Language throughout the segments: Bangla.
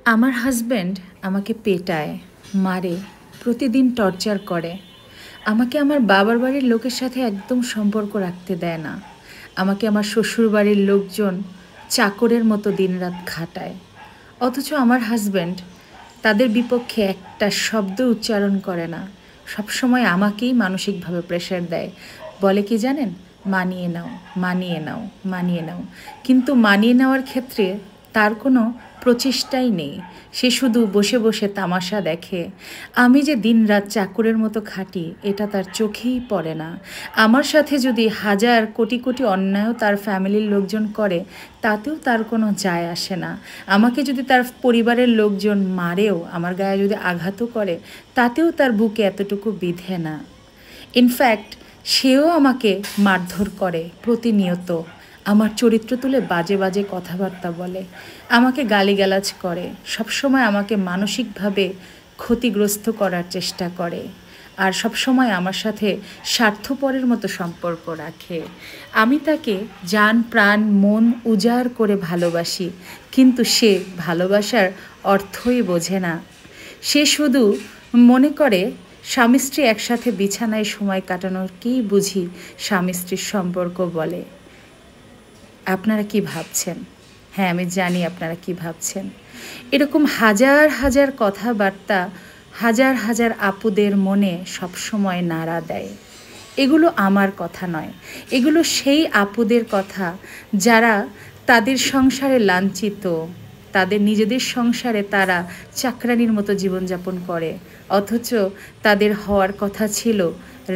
আমার হাজব্যান্ড আমাকে পেটায়, মারে, প্রতিদিন টর্চার করে। আমাকে আমার বাবার বাড়ির লোকের সাথে একদম সম্পর্ক রাখতে দেয় না। আমাকে আমার শ্বশুরবাড়ির লোকজন চাকরের মতো দিনরাত খাটায়। অথচ আমার হাজব্যান্ড তাদের বিপক্ষে একটা শব্দ উচ্চারণ করে না। সবসময় আমাকেই মানসিকভাবে প্রেশার দেয়। বলে কি জানেন? মানিয়ে নাও, মানিয়ে নাও, মানিয়ে নাও। কিন্তু মানিয়ে নেওয়ার ক্ষেত্রে তার কোনো প্রচেষ্টাই নেই। সে শুধু বসে বসে তামাশা দেখে। আমি যে দিনরাত চাকরের মতো খাটি এটা তার চোখেই পড়ে না। আমার সাথে যদি হাজার কোটি কোটি অন্যায়ও তার ফ্যামিলির লোকজন করে, তাতেও তার কোনো যায় আসে না। আমাকে যদি তার পরিবারের লোকজন মারেও, আমার গায়ে যদি আঘাতও করে, তাতেও তার বুকে এতটুকু বিধে না। ইনফ্যাক্ট সেও আমাকে মারধর করে প্রতিনিয়ত। আমার চরিত্র তুলে বাজে বাজে কথাবার্তা বলে, আমাকে গালিগালাজ করে, সবসময় আমাকে মানসিকভাবে ক্ষতিগ্রস্ত করার চেষ্টা করে। আর সবসময় আমার সাথে স্বার্থপরের মতো সম্পর্ক রাখে। আমি তাকে জান প্রাণ মন উজাড় করে ভালোবাসি, কিন্তু সে ভালোবাসার অর্থই বোঝে না। সে শুধু মনে করে স্বামী স্ত্রী একসাথে বিছানায় সময় কাটানোরকেই বুঝি স্বামী স্ত্রীর সম্পর্ক বলে। আপনারা কি ভাবছেন? হ্যাঁ, আমি জানি আপনারা কি ভাবছেন। এরকম হাজার হাজার কথাবার্তা হাজার হাজার আপুদের মনে সবসময় নাড়া দেয়। এগুলো আমার কথা নয়, এগুলো সেই আপুদের কথা যারা তাদের সংসারে লাঞ্ছিত, তাদের নিজেদের সংসারে তারা চাকরানির মতো জীবনযাপন করে, অথচ তাদের হওয়ার কথা ছিল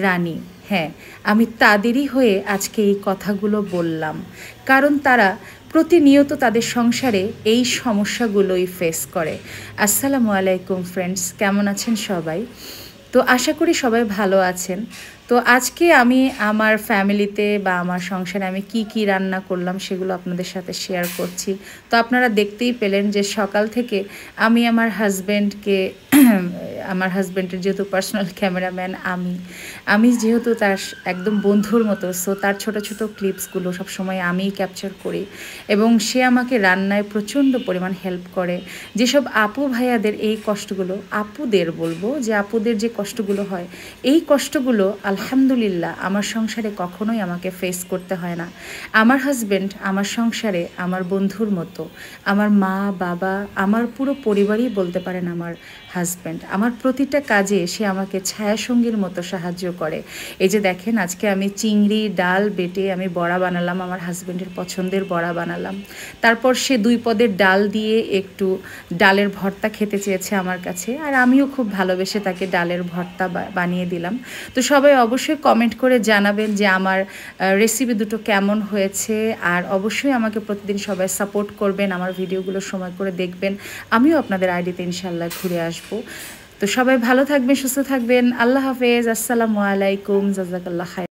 রানী। হ্যাঁ, আমি তাদেরই হয়ে আজকে এই কথাগুলো বললাম, কারণ তারা প্রতিনিয়ত তাদের সংসারে এই সমস্যাগুলোই ফেস করে। আসসালামু আলাইকুম ফ্রেন্ডস, কেমন আছেন সবাই? তো আশা করি সবাই ভালো আছেন। তো আজকে আমি আমার ফ্যামিলিতে বা আমার সংসারে আমি কি কি রান্না করলাম সেগুলো আপনাদের সাথে শেয়ার করছি। তো আপনারা দেখতেই পেলেন যে সকাল থেকে আমি আমার হাজব্যান্ডকে আমার হাজব্যান্ডের যেহেতু পার্সোনাল ক্যামেরাম্যান আমি যেহেতু তার একদম বন্ধুর মতো, সো তার ছোট ছোট ক্লিপসগুলো সবসময় আমিই ক্যাপচার করি এবং সে আমাকে রান্নায় প্রচণ্ড পরিমাণ হেল্প করে। যেসব আপু ভাইয়াদের এই কষ্টগুলো, আপুদের বলবো যে আপুদের যে কষ্টগুলো হয়, এই কষ্টগুলো আলহামদুলিল্লাহ আমার সংসারে কখনোই আমাকে ফেস করতে হয় না। আমার হাজব্যান্ড আমার সংসারে আমার বন্ধুর মতো। আমার মা বাবা, আমার পুরো পরিবারই বলতে পারেন আমার হাজব্যান্ড। আমার প্রতিটা কাজে সে আমাকে ছায়াসঙ্গীর মতো সাহায্য করে। এই যে দেখেন, আজকে আমি চিংড়ি ডাল বেটে আমি বড়া বানালাম, আমার হাজব্যান্ডের পছন্দের বড়া বানালাম। তারপর সে 2 পদের ডাল দিয়ে একটু ডালের ভর্তা খেতে চেয়েছে আমার কাছে, আর আমিও খুব ভালোবেসে তাকে ডালের ভর্তা বানিয়ে দিলাম। তো সবাই অবশ্যই কমেন্ট করে জানাবেন যে আমার রেসিপি দুটো কেমন হয়েছে, আর অবশ্যই আমাকে প্রতিদিন সবাই সাপোর্ট করবেন, আমার ভিডিওগুলো সময় করে দেখবেন। আমিও আপনাদের আইডিতে ইনশাল্লাহ ঘুরে আসবো। তো সবাই ভালো থাকবেন, সুস্থ থাকবেন। আল্লাহ হাফেজ, আসসালামু আলাইকুম, জাযাকাল্লাহ খাইর।